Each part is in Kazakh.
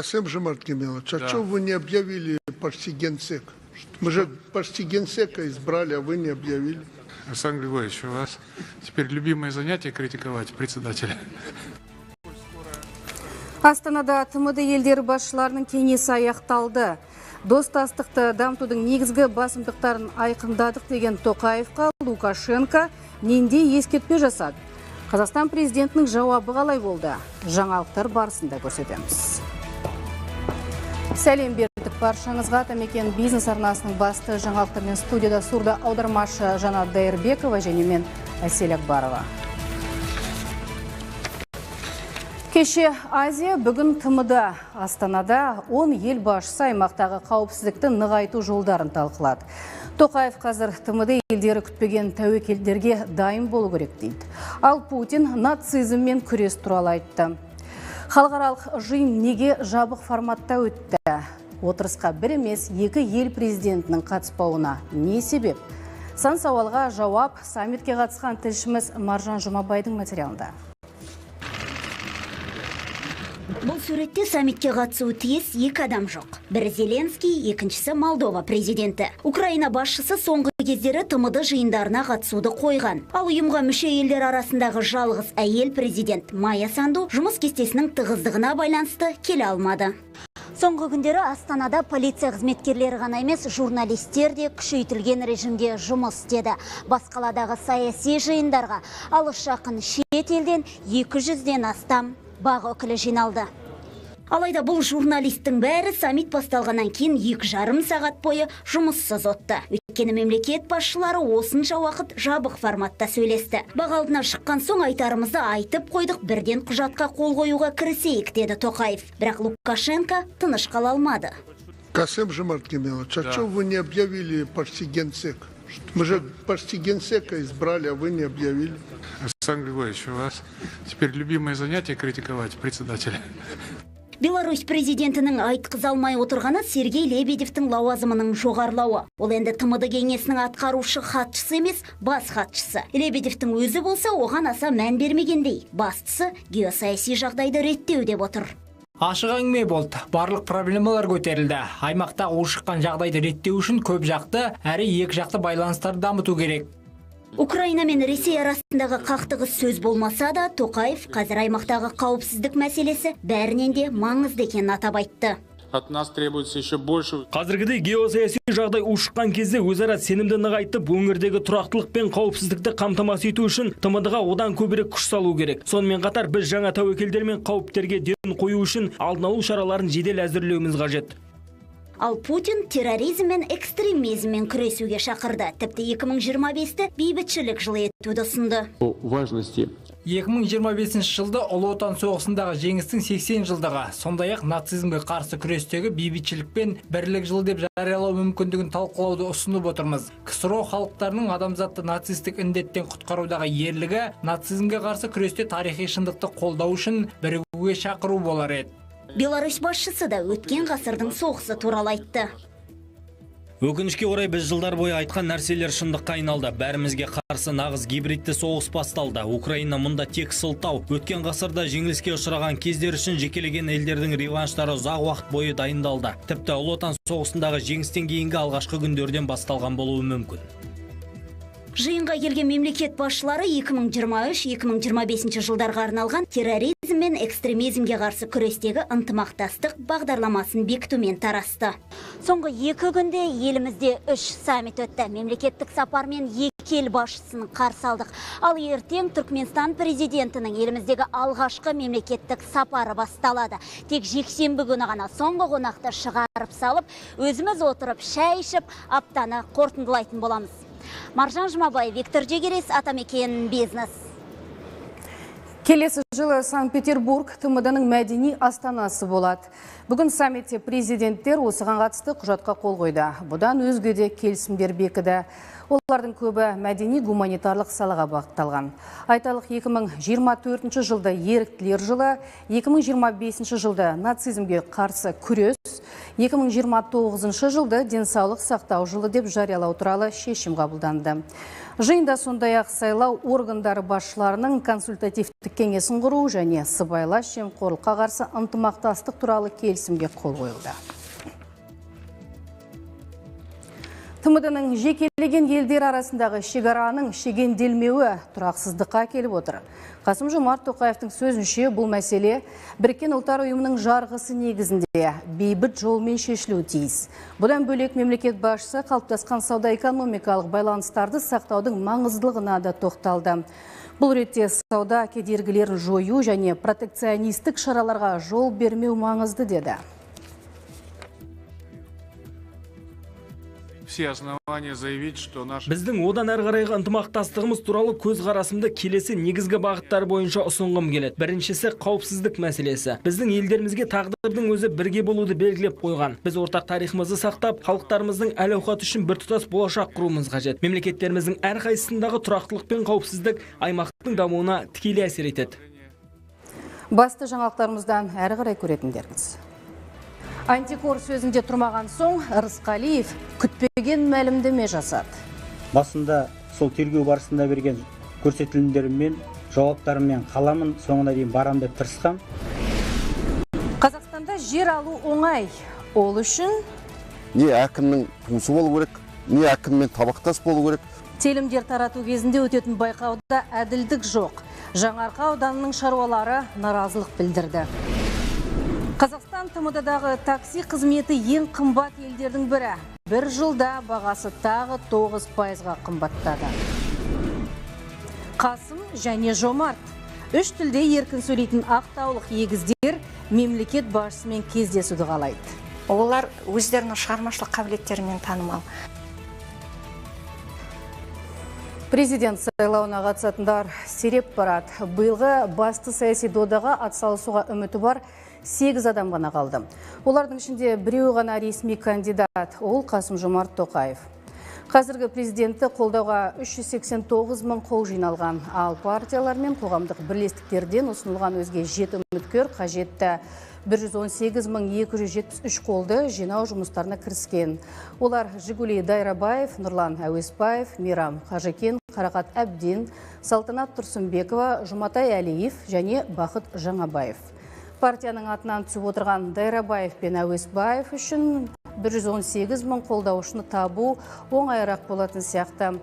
Касым Жомарт Кемелович, а что вы не объявили почти генсек? Мы же почти генсека избрали, а вы не объявили. Александр Григорьевич, у вас теперь любимое занятие критиковать председателя. Астанада ТМД елдері басшыларының кеңесі аяқталды. Достастықты дамытудың негізгі басымдықтарын айқындадық деген Тоқаевқа Лукашенко нендей ескертпе жасады. Қазақстан президентінің жауабы қалай болды? Жаңалықтар барысында көрсетеміз. Сәлем бердік баршаңызға. Атамекен бизнес арнасының басты жаңалықтармен студияда сурда аудармашы Жанат Дайырбекова және мен Әсел Акбарова. Кеше Азия, бүгін ТМД Астанада 10 ел басшысы аймақтағы қауіпсіздікті нығайту жолдарын талқылады. Тоқаев қазір ТМД елдері күтпеген тәуекелдерге дайын болу керек дейді. Ал Путин нацизммен күрес туралы айтты. Халықаралық жиын неге жабық форматта өтті? Отырысқа бір емес екі ел президентінің қатыспауына не себеп? Сан сауалға жауап саммитке қатысқан тілшіміз Маржан Жұмабайдың материалында. Бұл суретте саммитке қатысуы тиіс екі адам жоқ. Бірі Зеленский, екіншісі Молдова президенті. Украина басшысы соңғы кездері ТМД жиындарына қатысуды қойған. Ал ұйымға мүше елдер арасындағы жалғыз әйел президент Майя Санду жұмыс кестесінің тығыздығына байланысты келе алмады. Соңғы күндері Астанада полиция қызметкерлері ғана емес, журналистер де күшейтілген режимде жұмыс істеді. Бас қаладағы саяси жиындарға алыс жақын шет елден 200-ден астам бақ өкілі жиналды. Алайда бұл журналисттің бәрі саммит басталғаннан кейін 2,5 сағат бойы жұмыссыз отты. Өйткені мемлекет басшылары осынша уақыт жабық форматта сөйлесті. Бақ алдына шыққан соң айтарымызды айтып қойдық, бірден құжатқа қол қоюға кірісейік, деді Тоқаев. Бірақ Лукашенко тыныш қала алмады. Касым Жомарт Кемелович, а что вы не объявили почти генсек? Мы же почти генсека избрали, а вы не объявили. Александр Григорьевич, у вас теперь любимое занятие критиковать председателя. Беларусь президентінің айтқыза алмай отырғаны Сергей Лебедевтің лауазымының жоғарлауы. Ол енді ТМД кеңесінің атқарушы хатшысы емес, бас хатшысы. Лебедевтің өзі болса, оған аса мән бермегендей. Бастысы геосаяси жағдайды реттеу деп отыр. Ашық әңгіме болды. Барлық проблемалар көтерілді. Аймақта ушыққан жағдайды реттеу үшін көп жақты, әрі екі жақты байланыстарды дамыту керек. Украина мен Ресей арасындағы қақтығыс сөз болмаса да, Тоқаев қазір аймақтағы қауіпсіздік мәселесі бәрінен де маңызды екенін атап айтты. От нас требуется еще больше. Қазіргідей геосаяси жағдай ушыққан кезде өзара сенімді нығайтып, өңірдегі тұрақтылық пен қауіпсіздікті қамтамасыз ету үшін ТМД-ға одан көбірек күш салу керек. Сонымен қатар біз жаңа тәуекелдер мен қауіптерге ден қою үшін алдын алу шараларын жедел әзірлеуіміз қажет. Ал Путин терроризм мен экстремизммен күресуге шақырды. Тіпті 2025-ті бейбітшілік жылы етуді ұсынды. 2025 жылды Ұлы Отан соғысындағы жеңістің 80 жылдығы, сондай-ақ нацизмге қарсы күрестегі бейбітшілік пен бірлік жылы деп жариялау мүмкіндігін талқылауды ұсынып отырмыз. КСРО халықтарының адамзатты нацистік індеттен құтқарудағы ерлігі нацизмге қарсы күресте тарихи шындықты қолдау үшін бірігуге шақыру болар еді. Беларусь басшысы да өткен ғасырдың соғысы туралы айтты. Өкінішке орай біз жылдар бойы айтқан нәрселер шындыққа айналды. Бәрімізге қарсы нағыз гибридті соғыс басталды. Украина мұнда тек сылтау. Өткен ғасырда жеңіліске ұшыраған кездер үшін жекелеген елдердің реванштары ұзақ уақыт бойы дайындалды. Тіпті Ұлы Отан соғысындағы жеңістен кейінгі алғашқы күндерден басталған болуы мүмкін. Жиынға келген мемлекет басшылары 2023-2025 жылдарға арналған терроризм мен экстремизмге қарсы күрестегі ынтымақтастық бағдарламасын бекітумен тарасты. Соңғы 2 күнде елімізде 3 саммит өтті. Мемлекеттік сапармен екі ел басшысын қарсы алдық. Ал ертең Түркменстан президентінің еліміздегі алғашқы мемлекеттік сапары басталады. Тек жексенбі күні ғана соңғы қонақты шығарып салып, өзіміз отырып шай ішіп, аптаны қорытындылайтын боламыз. Маржан Жұмабай, Виктор Жегерес, Атамекен бизнес. Келесі жылы Санкт-Петербург ТМД-ның мәдени астанасы болады. Бүгін саммитте президенттер осыған қатысты құжатқа қол қойды. Бұдан өзге де келісімдер бекіді. Олардың көбі мәдени гуманитарлық салаға бағытталған. Айталық 2024 жылда еріктілер жылы, 2025 жылда нацизмге қарсы күрес, 2029 жылда денсаулық сақтау жылы деп жариялау туралы шешім қабылданды. Жиында сондай-ақ сайлау органдары басшыларының консультативтік кеңесін құру және сыбайлас жемқорлыққа қарсы ынтымақтастық туралы келісімге қол қойылды. ТМД-ның жекелеген елдер арасындағы шекараның шегенделмеуі тұрақсыздыққа келіп отыр. Қасым-Жомарт Тоқаевтың сөзінше бұл мәселе Біріккен ұлттар ұйымының жарғысы негізінде бейбіт жолмен шешілуі тиіс. Бұдан бөлек мемлекет басшысы қалыптасқан сауда-экономикалық байланыстарды сақтаудың маңыздылығына да тоқталды. Бұл ретте сауда кедергілерін жою және протекционистік шараларға жол бермеу маңызды деді. Все основания заявить, что наш... Біздің одан әрі қарайғы ынтымақтастығымыз туралы көзқарасымды келесі негізгі бағыттар бойынша ұсынғым келеді. Біріншісі қауіпсіздік мәселесі. Біздің елдерімізге тағдырдың өзі бірге болуды белгілеп қойған. Біз ортақ тарихымызды сақтап, халықтарымыздың әл-ауқаты үшін біртұтас болашақ құруымыз қажет. Мемлекеттеріміздің әрқайсысындағы тұрақтылық пен қауіпсіздік аймақтың дамуына тікелей әсер етеді. Басты жаңалықтарымыздан әрі қарай көретіндеріңіз. Антикор сөзінде тұрмаған соң, Рысқалиев күтпеген мәлімдеме жасады. Басында сол тергеу барысында берген көрсетілімдеріммен, жауаптарыммен қаламын соңына дейін барам деп тырысқам. Қазақстанда жер алу оңай. Ол үшін не әкімнің туысы болу керек, не әкіммен табақтас болу керек. Телімдер тарату кезінде өтетін байқауда әділдік жоқ. Жаңарқа ауданының шаруалары наразылық білдірді. Қазақстан ТМД-дағы такси қызметі ең қымбат елдердің бірі. Бір жылда бағасы тағы 9%-ға қымбаттады. Қасым және Жомарт. 3 тілде еркін сөйлейтін ақтаулық егіздер мемлекет басшысымен кездесуді қалайды. Олар өздерінің шығармашылық қабілеттерімен танымал. Президент сайлауына қатысатындар сиреп барады. Биылғы басты саяси додаға атсалысуға үміті бар 8 адам ғана қалды. Олардың ішінде біреуі ғана ресми кандидат, ол Қасым-Жомарт Тоқаев. Қазіргі президентті қолдауға 389 мың қол жиналған, ал партиялар мен қоғамдық бірлестіктерден ұсынылған өзге 7 үміткер қажетті 118.273 қолды жинау жұмыстарына кіріскен. Олар Жигули Дайрабаев, Нұрлан Әуесбаев, Мирам Қажекен, Қарақат Әбден, Салтанат Тұрсынбекова, Жұматай Әлиев және Бақыт Жаңабаев. Партияның атынан түсіп отырған Дайрабаев пен Әуесбаев үшін 118 мың қолдаушыны табу оңайырақ болатын сияқты.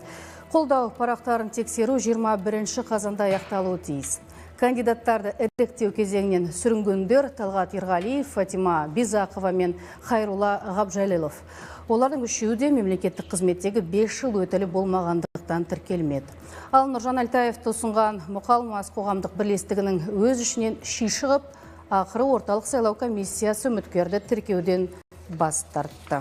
Қолдау парақтарын тексеру 21 қазанда аяқталуы тиіс. Кандидаттарды іріктеу кезеңінен сүрінгендер Талғат Ерғалиев, Фатима Бизақова мен Хайрула Ғабжалилов. Олардың үшеуі де мемлекеттік қызметтегі 5 жыл өтілі болмағандықтан тіркелмеді. Ал Нұржан Әлтаевты ұсынған Мұқалмас қоғамдық бірлестігінің өз ішінен шығып, ақыры орталық сайлау комиссиясы үміткерді тіркеуден бас тартты.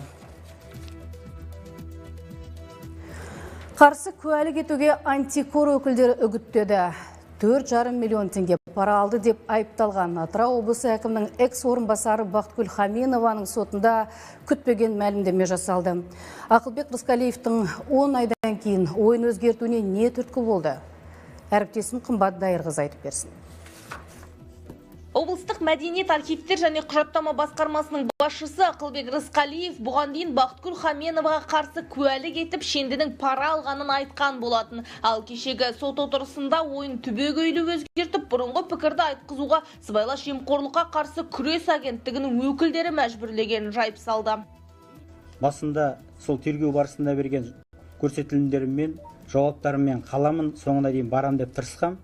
Қарсы куәлік етуге антикор өкілдері үгіттеді. 4,5 миллион теңге пара алды деп айыпталған Атырау облысы әкімінің экс-орынбасары Бақтыгүл Хаменованың сотында күтпеген мәлімдеме жасалды. Ақылбек Рысқалиевтің 10 айдан кейін ойын өзгертуіне не түрткі болды? Әріптесім Қымбат Дайырғыз айтып берсін. Облыстық мәдениет архивтер және құжаттама басқармасының басшысы Ақылбек Рысқалиев бұған дейін Бақтыгүл Хаменоваға қарсы куәлік етіп шендінің пара алғанын айтқан болатын. Ал кешегі сот отырысында ойын түбегейлі өзгертіп, бұрынғы пікірді айтқызуға сыбайлас жемқорлыққа қарсы күрес агенттігінің өкілдері мәжбүрлегенін жайып салды. Басында сол тергеу барысында берген көрсетілімдеріммен, жауаптарыммен қаламын соңына дейін барам деп тырысқам.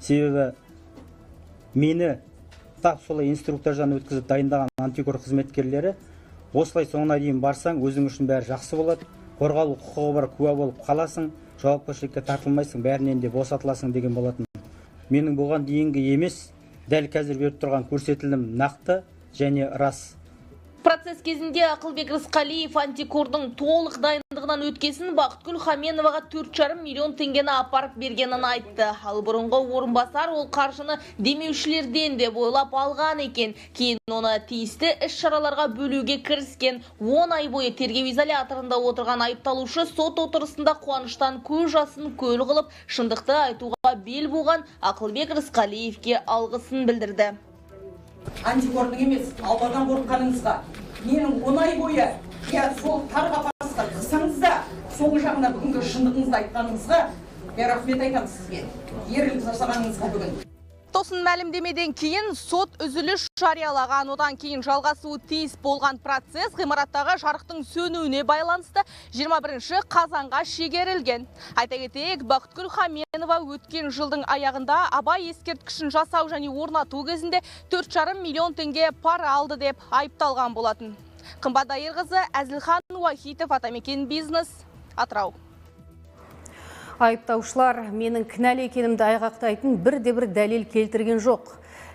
Себебі мені тап солай инструкторжан өткізіп дайындаған антикор қызметкерлері осылай соңына дейін барсаң өзің үшін бәрі жақсы болады, қорғалу құқығы бар куә болып қаласың, жауапкершілікке тартылмайсың, бәрінен де босатыласың деген болатын. Менің бұған дейінгі емес, дәл қазір беріп тұрған көрсетілім нақты және рас. Процесс кезінде Ақылбек Рысқалиев антикордың толық дайындығынан өткесін Бақтыгүл Хаменоваға 4,5 миллион теңгені апарып бергенін айтты. Ал бұрынғы орынбасар ол қаржыны демеушілерден де бойлап алған екен. Кейін оны тиісті іс-шараларға бөлуге кіріскен. 10 ай бойы тергеу изоляторында отырған айыпталушы сот отырысында қуаныштан көз жасын көл қылып, шындықты айтуға бел буған Ақылбек Рысқалиевке алғысын білдірді. Антикордың емес, Алладан қорыққаныңызға, менің 10 ай бойы сол тар қапасқа қысаңыз да, соңғы жағына бүгінгі шындығыңызды айтқаныңызға рахмет айтамын сізге. Ерлік жасағаныңызға бүгін. Тосын мәлімдемеден кейін сот үзіліс жариялаған. Одан кейін жалғасуы тиіс болған процесс ғимараттағы жарықтың сөнуіне байланысты 21 қазанға шегерілген. Айта кетейік, Бақытгүл Хаменова өткен жылдың аяғында Абай ескерткішін жасау және орнату кезінде 4,5 миллион теңге пара алды деп айыпталған болатын. Қымбат Айырқызы, Әзілхан Уахитов, Атамекен Бизнес, Атырау. Айыптаушылар менің кінәлі екенімді айғақтайтын бірде-бір дәлел келтірген жоқ.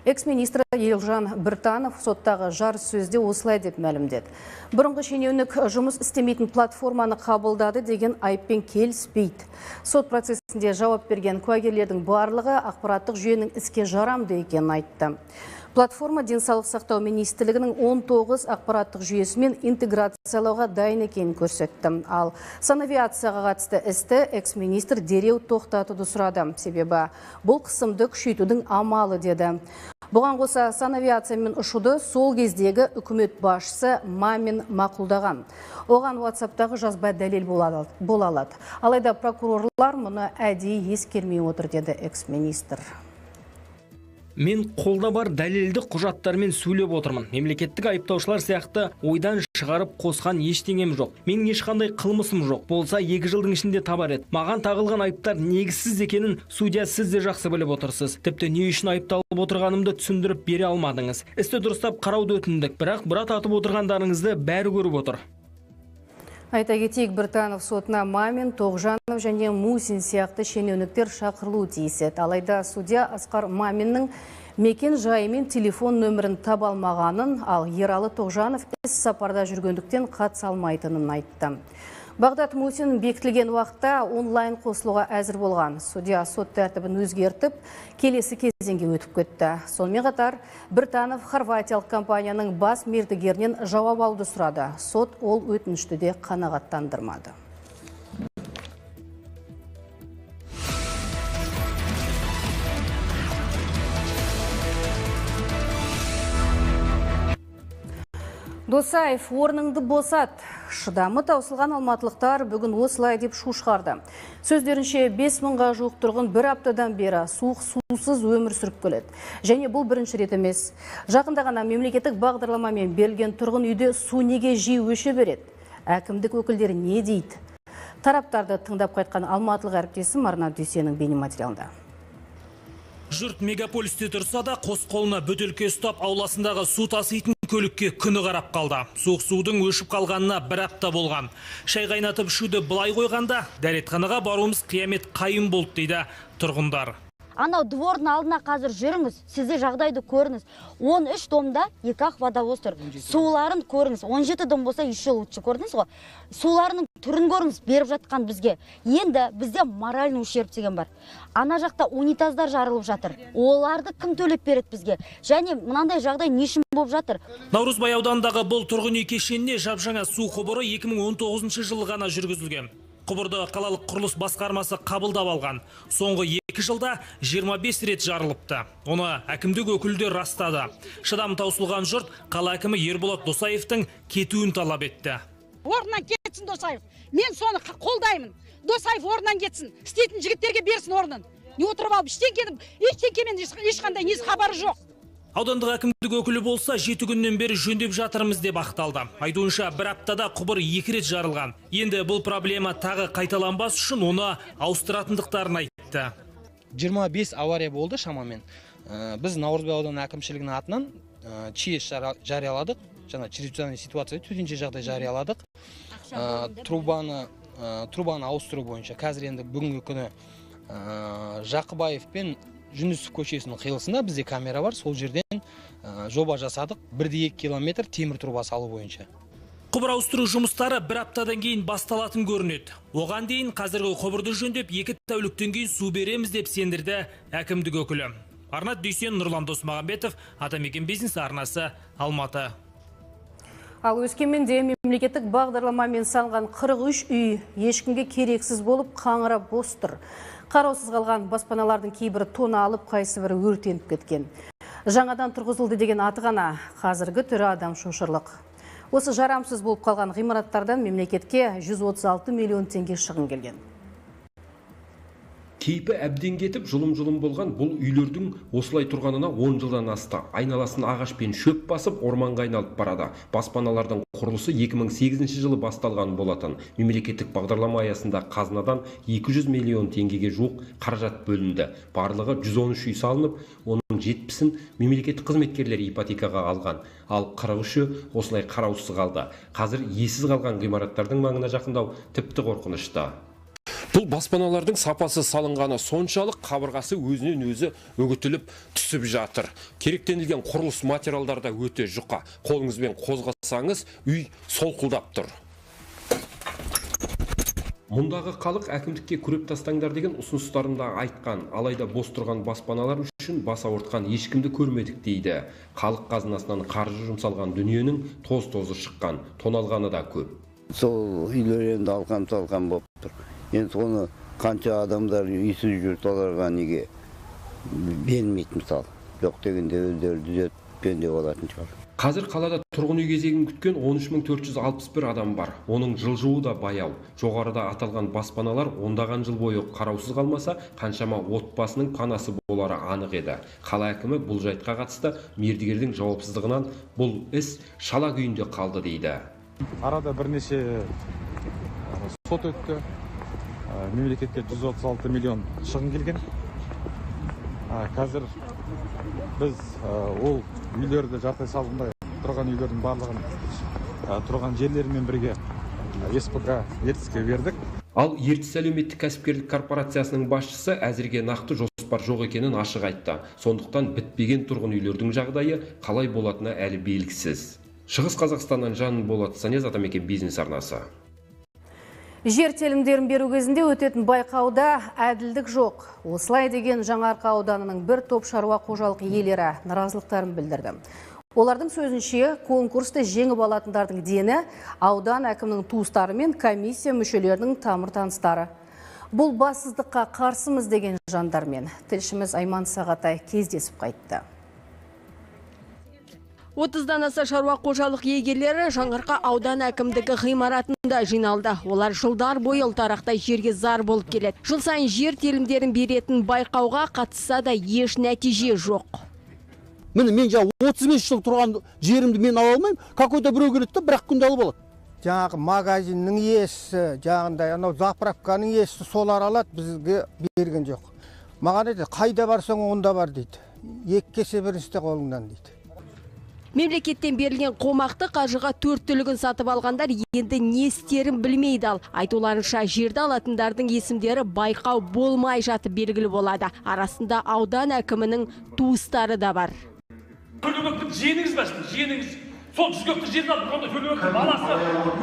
Экс-министр Елжан Біртанов соттағы жарыс сөзде осылай деп мәлімдеді. Бұрынғы шенеунік жұмыс істемейтін платформаны қабылдады деген айыппен келіспейді. Сот процесінде жауап берген куәгерлердің барлығы ақпараттық жүйенің іске жарамды екенін айтты. Платформа денсаулық сақтау министрлігінің 19 ақпараттық жүйесімен интеграциялауға дайын екенін көрсетті. Ал санавиацияға қатысты істі экс-министр дереу тоқтатуды сұрады. Себебі бұл қысымды күшейтудің амалы деді. Бұған қоса санавиациямен ұшуды сол кездегі үкімет басшысы Мамин мақұлдаған. Оған WhatsApp-тағы жазба дәлел бола алады. Алайда прокурорлар мұны әдейі ескермей отыр деді экс-министр. Мен қолда бар дәлелді құжаттармен сөйлеп отырмын. Мемлекеттік айыптаушылар сияқты ойдан шығарып қосқан ештеңем жоқ. Менің ешқандай қылмысым жоқ. Болса 2 жылдың ішінде табар еді. Маған тағылған айыптар негізсіз екенін судья сіз де жақсы біліп отырсыз. Тіпті не үшін айыпталып отырғанымды түсіндіріп бере алмадыңыз. Істі дұрыстап қарауды өтіндік, бірақ бұрат атып отырғандарыңызды бәрі көріп отыр. Айта кетейік, Біртанов сотына Мамин, Тоғжанов және Мусин сияқты шенеуніктер шақырылуы тиіс еді. Алайда судья Асқар Маминнің мекен жайы мен телефон нөмірін таба алмағанын, ал Ералы Тоғжанов іс сапарда жүргендіктен қатыса алмайтынын айтты. Бағдат Мусин бекітілген уақытта онлайн қосылуға әзір болған. Судья сот тәртібін өзгертіп, келесі кезеңге өтіп кетті. Сонымен қатар, Біртанов хорватиялық компанияның бас мердігерінен жауап алуды сұрады. Сот ол өтінішті де қанағаттандырмады. Досаев орныңды босат. Шыдамы таусылған алматылықтар бүгін осылай деп шу шығарды. Сөздерінше 5000-ға жуық тұрғын бір аптадан бері суық сусыз өмір сүріп келеді. Және бұл бірінші рет емес. Жақында ғана мемлекеттік бағдарламамен берілген тұрғын үйде су неге жиі өше береді? Әкімдік өкілдері не дейді? Тараптарды тыңдап қайтқан алматылық әріптесім Арнат Дүйсеннің бейнематериалында. Жұрт мегаполисте тұрса да қос қолына бөтелке ұстап ауласындағы су таситын көлікке күні қарап қалды. Суық судың өшіп қалғанына бір апта болған. Шай қайнатып ішуді былай қойғанда дәретханаға баруымыз қиямет қайым болды дейді тұрғындар. Анау двордың алдына қазір жүріңіз, сізде жағдайды көріңіз. 13 домда 2 водовоз тұр. Суларын көріңіз. 17 дом болса еще лучше, көрдіңіз ғой. Суларының түрін көріңіз, беріп жатқан бізге. Енді бізде моральный ущерб деген бар. Ана жақта унитаздар жарылып жатыр. Оларды кім төлеп береді бізге? Және мынандай жағдай не үшін болып жатыр? Наурызбай ауданындағы бұл тұрғын үй кешеніне жапжаңа су құбыры 2019 жылы ғана жүргізілген. Құбырды қалалық құрылыс басқармасы қабылдап алған. Соңғы 2 жылда 25 рет жарылыпты. Оны әкімдік өкілдері растады. Шыдамы таусылған жұрт қала әкімі Ерболат Досаевтың кетуін талап етті. Орнынан кетсін Досаев. Мен соны қолдаймын. Досаев орнынан кетсін. Істейтін жігіттерге берсін орнын. Не отырып алып ештеңкемен ешқандай несі хабары жоқ. Аудандық әкімдік өкілі болса 7 күннен бері жөндеп жатырмыз деп ақталды. Айтуынша бір аптада құбыр 2 рет жарылған. Енді бұл проблема тағы қайталанбас үшін оны ауыстыратындықтарын айтты. 25 авария болды шамамен. Біз Наурызбай ауданы әкімшілігінің атынан ЧС жарияладық. Жаңа чрезвычайный ситуация, төтенше жағдай жарияладық. Трубаны ауыстыру бойынша қазір енді бүгінгі күні Жақыбаев пен Жүнісов көшесінің қиылысында бізде камера бар, сол жерден жоба жасадық. 1,2 километр темір труба салу бойынша. Құбыр ауыстыру жұмыстары бір аптадан кейін басталатын көрінеді. Оған дейін қазіргі құбырды жөндеп 2 тәуліктен кейін су береміз деп сендірді әкімдік өкілі. Арнат Дүйсен, Нұрлан Досмағамбетов, Атамекен бизнес арнасы, Алматы. Ал Өскеменде мемлекеттік бағдарламамен салған 43 үй ешкімге керексіз болып қаңырап бос тұр. Қараусыз қалған баспаналардың кейбірі тоналып, қайсы бірі өртеніп кеткен. Жаңадан тұрғызылды деген аты ғана, қазіргі түрі адам шошырлық. Осы жарамсыз болып қалған ғимараттардан мемлекетке 136 миллион теңге шығын келген. Кейпі әбден кетіп, жұлым-жұлым болған бұл үйлердің осылай тұрғанына 10 жылдан асты. Айналасын ағаш пен шөп басып, орманға айналып барады. Баспаналардың құрылысы 2008 жылы басталған болатын. Мемлекеттік бағдарлама аясында қазынадан 200 миллион теңгеге жуық қаражат бөлінді. Барлығы 113 үй салынып, оның 70-ін мемлекеттік қызметкерлер ипотекаға алған. Ал 43-і осылай қараусыз қалды. Қазір иесіз қалған ғимараттардың маңына жақындау тіпті қорқынышты. Бұл баспаналардың сапасы салынғаны соншалық қабырғасы өзінен өзі үгітіліп түсіп жатыр. Керектенілген құрылыс материалдарда өте жұқа. Қолыңызбен қозғасаңыз үй солқылдап тұр. Мұндағы халық әкімдікке күреп тастаңдар деген ұсыныстарында айтқан, алайда бос тұрған баспаналар үшін бас ауыртқан ешкімді көрмедік дейді. Халық қазынасынан қаржы жұмсалған дүниенің тоз-тозы шыққан, тоналғаны да көп. Сол үйлер енді алқан-салқан болып тұр. Енді соны қанша адамдар үйсіз жүр, соларға неге бермейді мысалы. Жоқ дегенде өздері түзетпенде болатын шығар. Қазір қалада тұрғын үй кезегін күткен 13.461 адам бар. Оның жылжуы да баяу. Жоғарыда аталған баспаналар ондаған жыл бойы қараусыз қалмаса, қаншама отбасының панасы болары анық еді. Қала әкімі бұл жайтқа қатысты мердігердің жауапсыздығынан бұл іс шала күйінде қалды дейді. Арада бірнеше сот өтті. Мемлекетке 136 миллион шығын келген. Қазір біз ол үйлерді жартай салғандай тұрған үйлердің барлығын тұрған жерлерімен бірге СПК Ертіске бердік. Ал Ертіс әлеуметтік кәсіпкерлік корпорациясының басшысы әзірге нақты жоспар жоқ екенін ашық айтты. Сондықтан бітпеген тұрғын үйлердің жағдайы қалай болатыны әлі белгісіз. Шығыс Қазақстаннан Жан Болат, Санез Атамекен бизнес арнасы. Жер телімдерін беру кезінде өтетін байқауда әділдік жоқ. Осылай деген Жаңаарқа ауданының бір топ шаруа қожалық иелері наразылықтарын білдірді. Олардың сөзінше, конкурсты жеңіп алатындардың дені аудан әкімінің туыстары мен комиссия мүшелерінің тамыр-таныстары. Бұл бассыздыққа қарсымыз деген жандармен тілшіміз Айман Сағатай кездесіп қайтты. 30-дан аса шаруа қожалық иегерлері Жаңаарқа аудан әкімдігі ғимаратында жиналды. Олар жылдар бойы ұлтарақтай жерге зар болып келеді. Жыл сайын жер телімдерін беретін байқауға қатысса да еш нәтиже жоқ. Міне мен 35 жыл тұрған жерімді мен ала алмаймын. Какой-то біреу келеді, бірақ күнде алып алады. Жаңағы магазиннің иесі, жаңағындай анау заправканың иесі солар алады, бізге берген жоқ. Маған айтады, қайда барсаң онда бар дейді. Екі кесе біріншісі қолыңнан дейді. Мемлекеттен берілген қомақты қаржыға 4 түлігін сатып алғандар енді не істерін білмейді. Ал айтуларынша жерді алатындардың есімдері байқау болмай жатып белгілі болады. Арасында аудан әкімінің туыстары да бар. Төлеубектің жиеніңіз бәсін, жиеніңіз. Сол 100 гектар жерін алып, сонда Төлеубектің баласы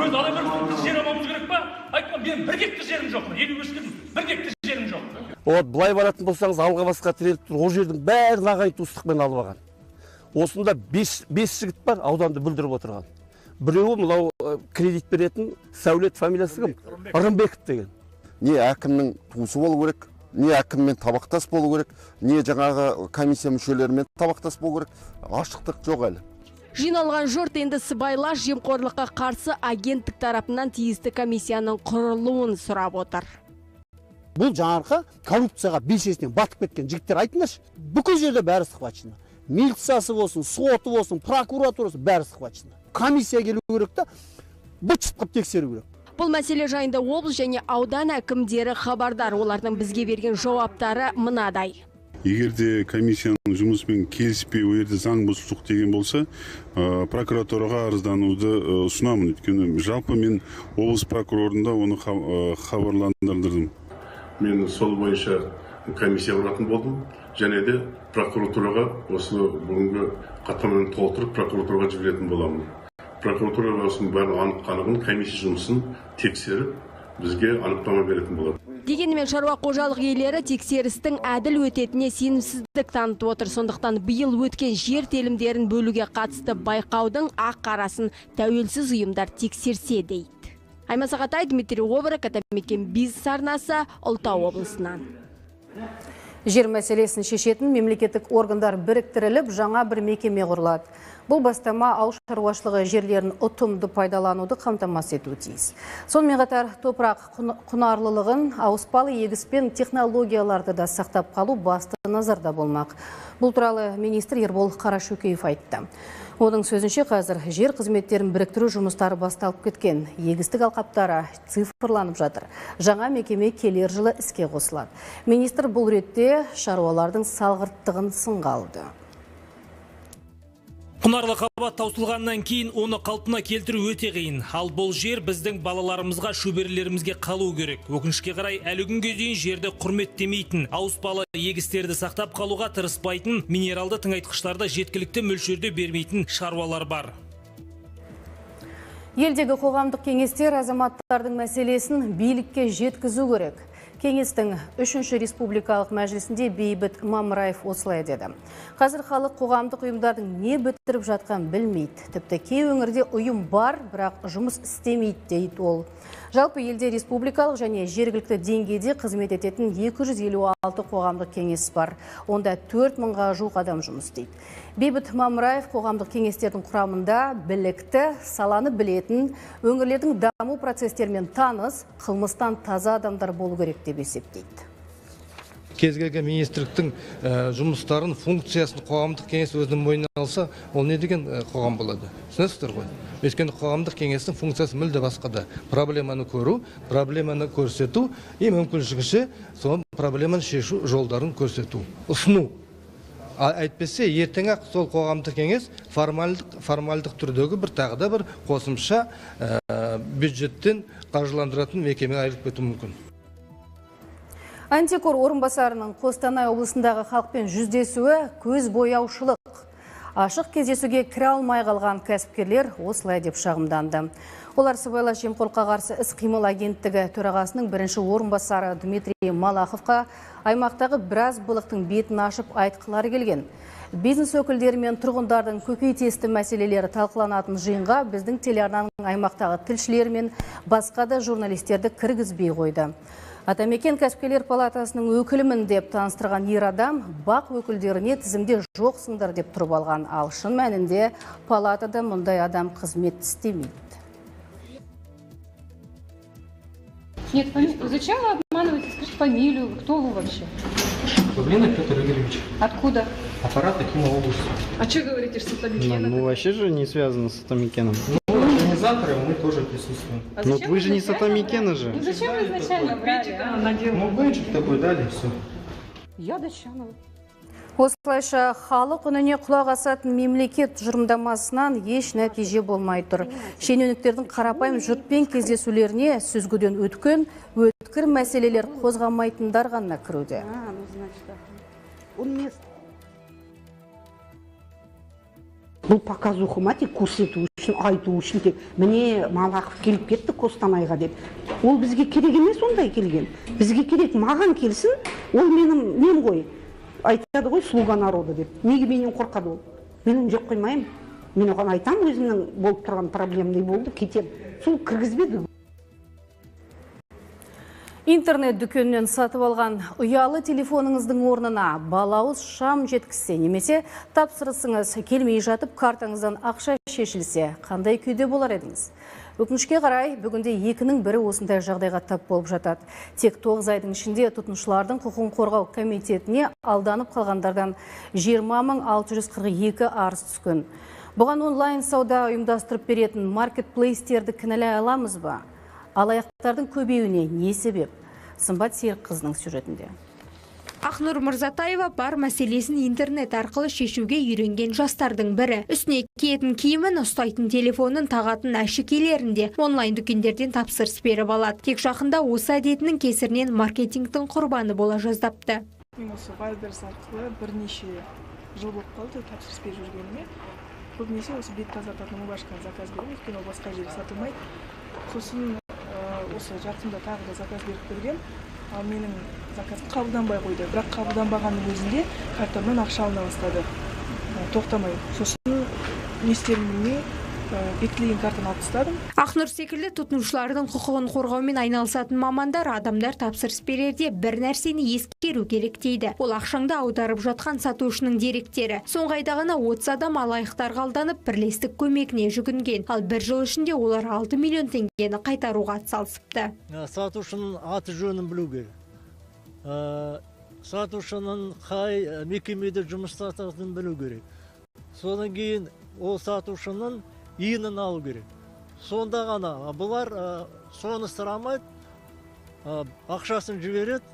өз ала беріп, жер аламыз керек па? Айтқан, мен 1 гектар жерім жоқ, 55 гектар, 1 гектар жерім жоқ. Вот былай баратын болсаңыз, алға басқа тіреліп тұр, ол жердің бәрін ағайын туыстықпен алып алған. Осында 5 жігіт бар, ауданды бүлдіріп отырған. Біреуі мынау кредит беретін Сәулет фамилиясы кім? Ырымбеков деген. Не әкімнің туысы болу керек, не әкіммен табақтас болу керек, не жаңағы комиссия мүшелерімен табақтас болу керек. Ашықтық жоқ әлі. Жиналған жұрт енді сыбайлас жемқорлыққа қарсы агенттік тарапынан тиісті комиссияның құрылуын сұрап отыр. Бұл Жаңаарқа коррупцияға белшесінен батып кеткен жігіттер айтыңдаршы. Бүкіл жерде бәрі схвачено. Милициясы болсын, соты болсын, прокуратурасы бәрі схвачено. Комиссия келу керек та, быт-шыт қып тексеру керек. Бұл мәселе жайында облыс және аудан әкімдері хабардар. Олардың бізге берген жауаптары мынадай. Егерде комиссияның жұмысымен келіспей, ол жерде заң бұзушылық деген болса, прокуратураға арыздануды ұсынамын. Өйткені жалпы мен облыс прокурорында оны хабарландырдым. Мен сол бойынша комиссия құратын болдым. Және де прокуратураға осы бүгінгі хаттаманы толтырып прокуратураға жіберетін боламын. Прокуратураға осының бәрін анық-қанығын комиссия жұмысын тексеріп, бізге анықтама беретін болады. Дегенмен шаруа қожалық иелері тексерістің әділ өтетіне сенімсіздік танытып отыр. Сондықтан биыл өткен жер телімдерін бөлуге қатысты байқаудың ақ қарасын тәуелсіз ұйымдар тексерсе дейді. Айман Сағатай, Дмитрий Обрак, Атамекен бизнес арнасы, Ұлытау облысынан. Жер мәселесін шешетін мемлекеттік органдар біріктіріліп, жаңа бір мекеме құрылады. Бұл бастама ауыл шаруашылығы жерлерін ұтымды пайдалануды қамтамасыз етуі тиіс. Сонымен қатар топырақ құнарлылығын, ауыспалы егіспен технологияларды да сақтап қалу басты назарда болмақ. Бұл туралы министр Ербол Қарашөкеев айтты. Оның сөзінше қазір жер қызметтерін біріктіру жұмыстары басталып кеткен. Егістік алқаптары цифрланып жатыр. Жаңа мекеме келер жылы іске қосылады. Министр бұл ретте шаруалардың салғырттығын сынға алды. Құнарлы қабат таусылғаннан кейін оны қалпына келтіру өте қиын. Ал бұл жер біздің балаларымызға, шөберелерімізге қалу керек. Өкінішке қарай әлі күнге дейін жерді құрметтемейтін, ауыспалы егістерді сақтап қалуға тырыспайтын, минералды тыңайтқыштарды жеткілікті мөлшерде бермейтін шаруалар бар. Елдегі қоғамдық кеңестер азаматтардың мәселесін билікке жеткізу керек. Кеңестің 3-ші республикалық мәжілісінде Бейбіт Мамраев осылай деді. Қазір халық қоғамдық ұйымдардың не бітіріп жатқан білмейді. Тіпті кей өңірде ұйым бар, бірақ жұмыс істемейді дейді ол. Жалпы елде республикалық және жергілікті деңгейде қызмет ететін 256 қоғамдық кеңес бар. Онда 4000-ға жуық адам жұмыс істейді. Бейбіт Мамраев қоғамдық кеңестердің құрамында білікті, саланы білетін, өңірлердің даму процестермен таныс, қылмыстан таза адамдар болу керек деп есептейді. Кез келген министрліктің жұмыстарын, функциясын қоғамдық кеңес өзінің мойнына алса, ол не деген қоғам болады? Түсінесіздер ғой? Өйткені қоғамдық кеңестің функциясы мүлде басқада. Проблеманы көру, проблеманы көрсету, мүмкіншілігінше сол проблеманы шешу жолдарын көрсету, ұсыну. Әйтпесе, ертең-ақ сол қоғамдық кеңес формальдық түрдегі бір тағы да бір қосымша бюджеттен қаржыландыратын мекеме айырылып кетуі мүмкін. Антикор орынбасарының Қостанай облысындағы халықпен жүздесуі көз бояушылық. Ашық кездесуге кіре алмай қалған кәсіпкерлер осылай деп шағымданды. Олар сыбайлас жемқорлыққа қарсы іс-қимыл агенттігі төрағасының бірінші орынбасары Дмитрий Малаховқа аймақтағы біраз былықтың бетін ашып айтқылары келген. Бизнес өкілдері мен тұрғындардың көкейтесті мәселелері талқыланатын жиынға біздің телеарнаның аймақтағы тілшілері мен басқа да журналистерді кіргізбей қойды. Атамекен кәсіпкерлер палатасының өкілімін деп таныстырған ер адам бақ өкілдеріне тізімде жоқсыңдар деп тұрып алған. Ал шын мәнінде палатада мұндай адам қызмет істемейді. Нет, зачем вы обманываете? Скажите фамилию, кто вы вообще? Павлинов Петр Игоревич. Откуда? Аппарат Акима области. А что говорите, что с Атамекеном? Ну, вообще же не связано с Атамекеном. Организаторы, мы тоже присутствуем. А Но вы же не с Атамекена же. Ну зачем вы изначально брали? Ну, бейджик такой дали, все. Я Дощанова. Осылайша халық үніне құлақ асатын мемлекет тұжырымдамасынан еш нәтиже болмай тұр. Шенеуніктердің қарапайым жұртпен кездесулеріне сүзгіден өткір мәселелер қозғамайтындар ғана кіруде. Бұл показуха ма тек көрсету үшін, айту үшін тек міне Малахов келіп кетті Қостанайға деп. Ол бізге керек емес ондай келген. Бізге керек маған келсін, ол мен ғой. Айтады ғой слуга народа деп. Неге менен қорқады ол? Мен жоқ қоймайым. Мен оған айтам, өзімнің болып тұрған проблемный болды, кетем. Сол кіргізбеді. Интернет дүкенінен сатып алған ұялы телефоныңыздың орнына балауыз шам жеткізсе, немесе тапсырысыңыз келмей жатып картаңыздан ақша шешілсе, қандай күйде болар едіңіз? Өкінішке қарай, бүгінде екінің бірі осындай жағдайға тап болып жатады. Тек 9 айдың ішінде тұтынушылардың құқығын қорғау комитетіне алданып қалғандардан 20.642 арыз түскен. Бұған онлайн сауда ұйымдастырып беретін маркетплейстерді кінәлай аламыз ба? Алаяқтардың көбеюіне не себеп? Сымбат Серікқызының сюжетінде. Ақнұр Мырзатаева бар мәселесін интернет арқылы шешуге үйренген жастардың бірі. Үстіне киетін киімін, ұстайтын телефонын, тағатын әшекейлерінде онлайн дүкендерден тапсырыс беріп алады. Тек жақында осы әдетінің кесірінен маркетингтің құрбаны бола жаздапты. Мен осы Вайберс арқылы бірнеше жыл болып қалды тапсырыс беріп жүргеніме. Көбінесе осы бет тазартатын мубашканы заказ беремін, өйткені ол басқа жерде сатылмайды. Сосын осы жақында тағы да заказ беріп көргем. Ал менің заказым қабылданбай қойды. Бірақ қабылданбағанның өзінде картамнан ақша алына бастады. Тоқтамай. Сосын не істерімді білмей бекітілген картаны алып тастадым. Ақнұр секілді тұтынушылардың құқығын қорғаумен айналысатын мамандар адамдар тапсырыс берерде бір нәрсені ескеру керек дейді. Ол ақшаңды аударып жатқан сатушының деректері. Соңғы айда ғана 30 адам алаяқтарға алданып бірлестік көмегіне жүгінген. Ал бір жыл ішінде олар 6 миллион теңгені қайтаруға атсалысыпты. Сатушының аты жөнін білу керек. Сатушының қай мекемеде жұмыс жасайтынын білу керек. Содан кейін ол сатушының иінін алу керек. Сонда ғана бұлар соны сұрамайды, ақшасын жібереді,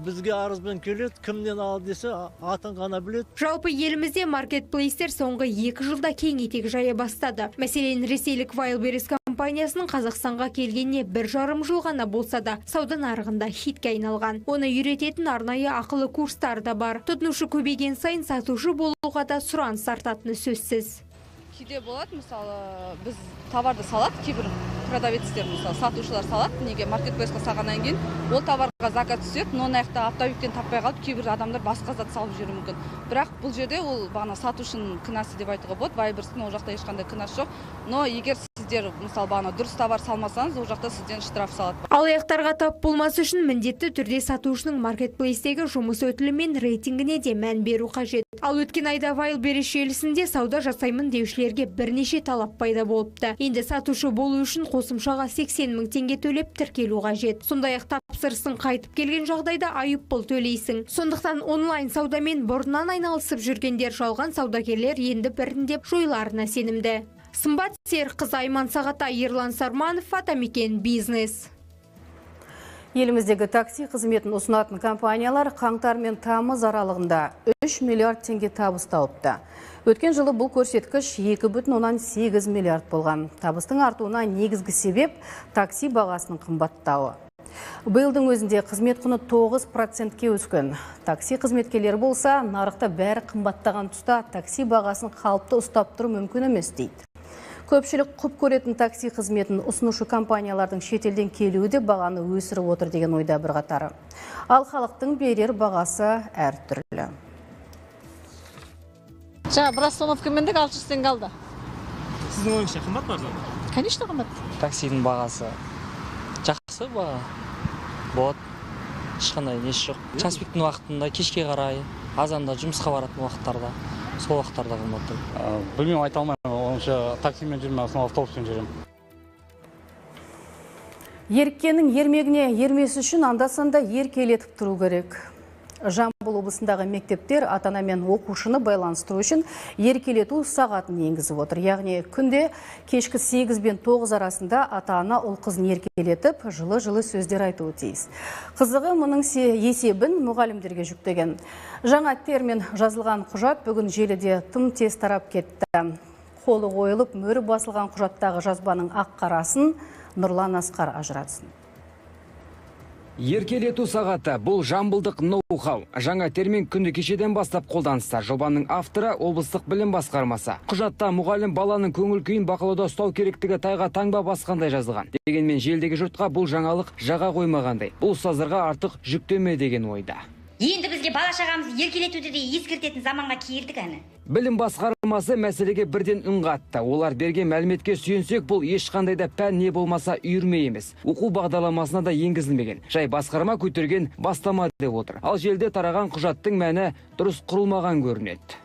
бізге арызбен келеді, кімнен алды десе атын ғана біледі. Жалпы елімізде маркетплейстер соңғы 2 жылда кең етек жая бастады. Мәселен, ресейлік Wildberries компаниясының Қазақстанға келгеніне 1,5 жыл ғана болса да, сауда нарығында хитке айналған. Оны үйрететін арнайы ақылы курстар да бар. Тұтынушы көбейген сайын сатушы болуға да сұраныс артатыны сөзсіз. Кейде болады, мысалы, біз товарды салады, кейбір продавецтер, мысалы, сатушылар салады, неге маркетплейсқа салғаннан кейін ол товарға заказ түседі, но аяқта оптовиктен таппай қалып, кейбір адамдар басқа зат салып жүруі мүмкін. Бірақ бұл жерде ол бағана сатушының кінәсі деп айтуға болады, Wildberries'тің ол жақта ешқандай кінәсі жоқ. Но егер сіздер, мысалы, бағана дұрыс товар салмасаңыз, ол жақта сізден штраф салады. Алаяқтарға тап болмас үшін міндетті түрде сатушының маркетплейстегі жұмыс өтілі мен рейтингіне де мән беру қажет. Ал өткен айда Wildberries желісінде сауда жасаймын деушілерге бірнеше талап пайда болыпты. Енді сатушы болу үшін қосымшаға 80 мың теңге төлеп тіркелу қажет. Сондай-ақ тапсырыстың қайтып келген жағдайда айыппұл төлейсің. Сондықтан онлайн саудамен бұрыннан айналысып жүргендер, жалған саудагерлер енді біріндеп жойыларына сенімді. Сымбат Серқызы, Айман Сағатай, Ерлан Сарманов, Атамекен Бизнес. Еліміздегі такси қызметін ұсынатын компаниялар қаңтар мен тамыз аралығында 3 миллиард теңге табыс тауыпты. Өткен жылы бұл көрсеткіш 2,8 миллиард болған. Табыстың артуына негізгі себеп такси бағасының қымбаттауы. Биылдың өзінде қызмет құны 9%-ке өскен. Такси қызметкерлері болса, нарықта бәрі қымбаттаған тұста такси бағасын қалыпты ұстап тұру мүмкін емес дейді. Көпшілік құп көретін такси қызметін ұсынушы компаниялардың шетелден келуі де бағаны өсіріп отыр деген ойда бірқатары. Ал халықтың берер бағасы әртүрлі. Жаңа бір остановка мендік 600 теңге алды. Сіздің ойыңызша қымбат па? Конечно қымбат. Таксидің бағасы жақсы баға. Болады. Ешқандай несі жоқ. Час-пиктің уақытында кешке қарай, азанда жұмысқа баратын уақыттарда, сол уақыттарда қымбат. Білмеймін, айта алмаймын. Онша таксимен жүрмін, автобуспен жүремін. Еріккеннің ермегіне ермес үшін анда-санда еркелетіп тұру керек. Жамбыл облысындағы мектептер ата-ана мен оқушыны байланыстыру үшін еркелету сағатын енгізіп отыр. Яғни күнде кешкі 8 бен 9 арасында ата-ана ұл қызын еркелетіп, жылы-жылы сөздер айтуы тиіс. Қызығы мұның есебін мұғалімдерге жүктеген. Жаңа термин жазылған құжат бүгін желіде тым тез тарап кетті. Қолы қойылып, мөрі басылған құжаттағы жазбаның ақ-қарасын Нұрлан Асқар ажыратсын. Еркелету сағаты бұл жамбылдық ноу-хау. Жаңа термин күнді кешеден бастап қолданыста. Жобаның авторы облыстық білім басқармасы. Құжатта мұғалім баланың көңіл күйін бақылауда ұстау керектігі тайға таңба басқандай жазылған. Дегенмен желдегі жұртқа бұл жаңалық жаға қоймағандай. Бұл ұстаздарға артық жүктеме деген ойда. Енді бізге бала шағамызды еркелетуді де ескертетін заманға келдік әні. Білім басқармасы мәселеге бірден үн қатты. Олар берген мәліметке сүйенсек, бұл ешқандай да пән не болмаса үйірме емес. Оқу бағдарламасына да енгізілмеген. Жай басқарма көтерген бастама деп отыр. Ал желде тараған құжаттың мәні дұрыс құрылмаған көрінеді.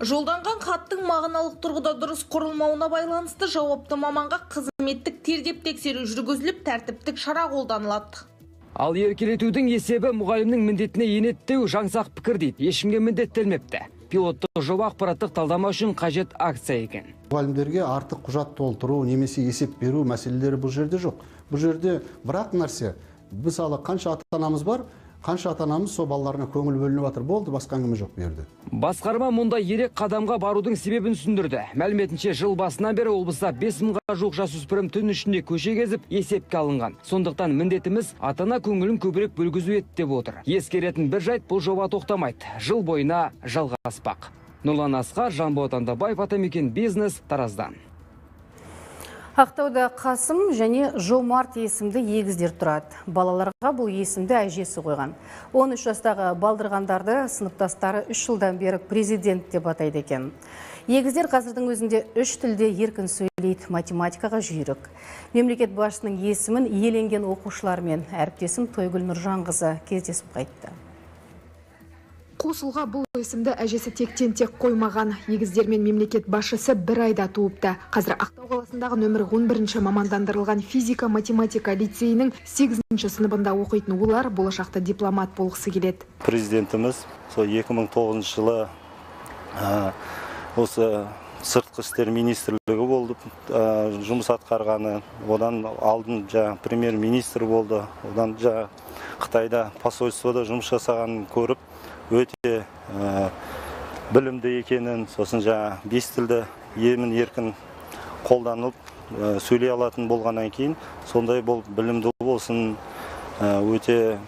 Жолданған хаттың мағыналық тұрғыда дұрыс құрылмауына байланысты жауапты маманға қызметтік тергеп тексеру жүргізіліп, тәртіптік шара қолданылады. Ал еркелетудің есебі мұғалімнің міндетіне енеттеу жаңсақ пікір дейді. Ешкімге міндеттелмепті. Пилоттық жоба ақпараттық талдама үшін қажет акция екен. Мұғалімдерге артық құжат толтыру, немесе есеп беру мәселелері бұл жерде жоқ. Бұл жерде бірақ нәрсе, мысалы қанша ата-анамыз бар, қанша ата-анамыз сол балаларына көңіл бөлініп жатыр, болды, басқа әңгіме жоқ берді. Басқарма мұнда ерек қадамға барудың себебін түсіндірді. Мәліметінше жыл басынан бері облыста 5000-ға жуық жасөспірім түн ішінде көше кезіп есепке алынған. Сондықтан міндетіміз ата-ана көңілін көбірек бөлгізу еді деп отыр. Ескеретін бір жайт, бұл жоба тоқтамайды. Жыл бойына жалғаспақ. Нұрлан Асқар, Жанболат Андабаев, Атамекен Бизнес, Тараздан. Ақтауда Қасым және Жомарт есімді егіздер тұрады. Балаларға бұл есімді әжесі қойған. 13 жастағы балдырғандарды сыныптастары 3 жылдан бері президент деп атайды екен. Егіздер қазірдің өзінде 3 тілде еркін сөйлейді, математикаға жүйрік. Мемлекет басшысының есімін иеленген оқушылармен әріптесім Тойгүл Нұржанқызы кездесіп қайтты. Қосылға бұл есімді әжесі тектен тек қоймаған. Егіздермен мемлекет басшысы бір айда туыпты. Қазір Ақтау қаласындағы нөмір 11 мамандандырылған физика-математика лицейінің 8 сыныбында оқитын олар болашақта дипломат болғысы келеді. Президентіміз 2009 жылы осы сыртқы істер министрлігі болды, жұмыс атқарғаны. Одан алдын премьер-министр болды. Одан Қытайда посольствода жұмыс жасағанын көріп, өте білімді екенін, сосын 5 тілді емін еркін қолданып сөйлей алатын болғаннан кейін, сондай бұл білімді болсын, өте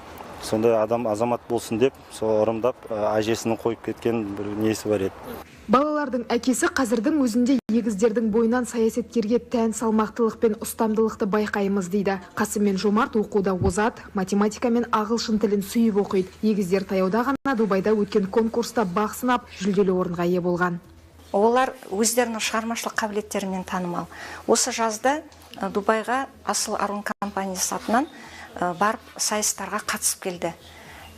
сондай азамат болсын деп, сол ырымдап әжесінің қойып кеткен бір несі бар еді. Балалардың әкесі қазірдің өзінде егіздердің бойынан саясаткерге тән салмақтылық пен ұстамдылықты байқаймыз дейді. Қасым мен Жомарт оқуда озат, математика мен ағылшын тілін сүйіп оқиды. Егіздер таяуда ғана Дубайда өткен конкурста бақ сынап, жүлделі орынға ие болған. Олар өздерінің шығармашылық қабілеттерімен танымал. Осы жазда Дубайға Асыл Арун компаниясы атынан барып сайыстарға қатысып келді.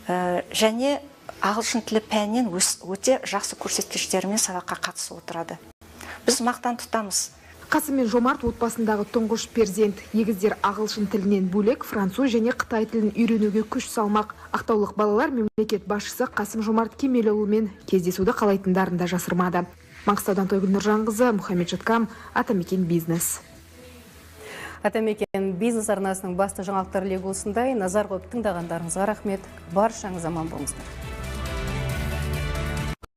Және ағылшын тілі пәнінен өте жақсы көрсеткіштерімен сабаққа қатысып отырады. Біз мақтан тұтамыз. Қасым мен Жомарт отбасындағы тұңғыш перзент. Егіздер ағылшын тілінен бөлек француз және Қытай тілін үйренуге күш салмақ. Ақтаулық балалар мемлекет басшысы Қасым Жомарт Кемелұлымен кездесуді қалайтындарын да жасырмады. Маңғыстаудан Тойгүл Нұржанқызы, Мұхаммед Жаткам, Атамекен бизнес. Атамекен бизнес арнасының басты жаңалықтары легі осындай. Назар қойып тыңдағандарыңызға рахмет. Баршаңыз аман болыңыздар.